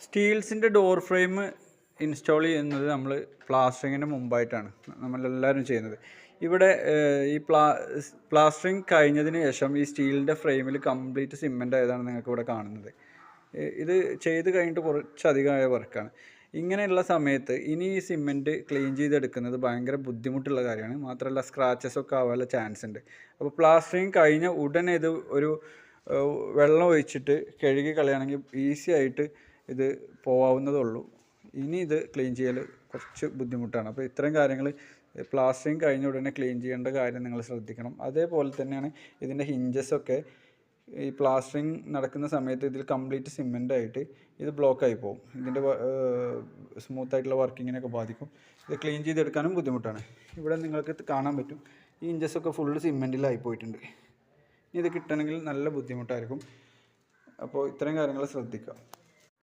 സ്റ്റീൽസിൻ്റെ door frame install ചെയ്യുന്നത് നമ്മൾ പ്ലാസ്റ്ററിങ്ങിന് മുമ്പായിട്ടാണ് നമ്മളെല്ലാവരും ചെയ്യുന്നത്. ഇവിടെ ഈ പ്ലാസ്റ്ററിങ് കഴിഞ്ഞതിന് ശേഷം ഈ സ്റ്റീലിൻ്റെ ഫ്രെയിമിൽ കംപ്ലീറ്റ് സിമെൻ്റ് ആയതാണ് നിങ്ങൾക്ക് ഇവിടെ കാണുന്നത്. ഇത് ചെയ്ത് കഴിഞ്ഞിട്ട് കുറച്ചധികമായ വർക്കാണ്. ഇങ്ങനെയുള്ള സമയത്ത് ഇനി ഈ സിമെൻറ്റ് ക്ലീൻ ചെയ്തെടുക്കുന്നത് ഭയങ്കര ബുദ്ധിമുട്ടുള്ള കാര്യമാണ്. മാത്രമല്ല സ്ക്രാച്ചസൊക്കെ ആവാനുള്ള ചാൻസ് ഉണ്ട്. അപ്പോൾ പ്ലാസ്റ്ററിങ് കഴിഞ്ഞ ഉടനെ ഇത് ഒരു വെള്ളം ഒഴിച്ചിട്ട് കഴുകി കളയുകയാണെങ്കിൽ ഈസി ആയിട്ട് ഇത് പോവാവുന്നതുള്ളൂ. ഇനി ഇത് ക്ലീൻ ചെയ്യൽ കുറച്ച് ബുദ്ധിമുട്ടാണ്. അപ്പോൾ ഇത്തരം കാര്യങ്ങൾ പ്ലാസ്റ്ററിങ് കഴിഞ്ഞ ഉടനെ ക്ലീൻ ചെയ്യേണ്ട കാര്യം നിങ്ങൾ ശ്രദ്ധിക്കണം. അതേപോലെ തന്നെയാണ് ഇതിൻ്റെ ഹിഞ്ചസൊക്കെ ഈ പ്ലാസ്റ്ററിങ് നടക്കുന്ന സമയത്ത് ഇതിൽ കംപ്ലീറ്റ് സിമെൻ്റ് ആയിട്ട് ഇത് ബ്ലോക്കായി പോകും. ഇതിൻ്റെ സ്മൂത്തായിട്ടുള്ള വർക്കിങ്ങിനൊക്കെ ബാധിക്കും. ഇത് ക്ലീൻ ചെയ്തെടുക്കാനും ബുദ്ധിമുട്ടാണ്. ഇവിടെ നിങ്ങൾക്ക് കാണാൻ പറ്റും ഈ ഹിഞ്ചസൊക്കെ ഫുള്ള് സിമെൻറ്റിലായി പോയിട്ടുണ്ട്. ഇനി ഇത് കിട്ടണമെങ്കിൽ നല്ല ബുദ്ധിമുട്ടായിരിക്കും. അപ്പോൾ ഇത്തരം കാര്യങ്ങൾ ശ്രദ്ധിക്കുക.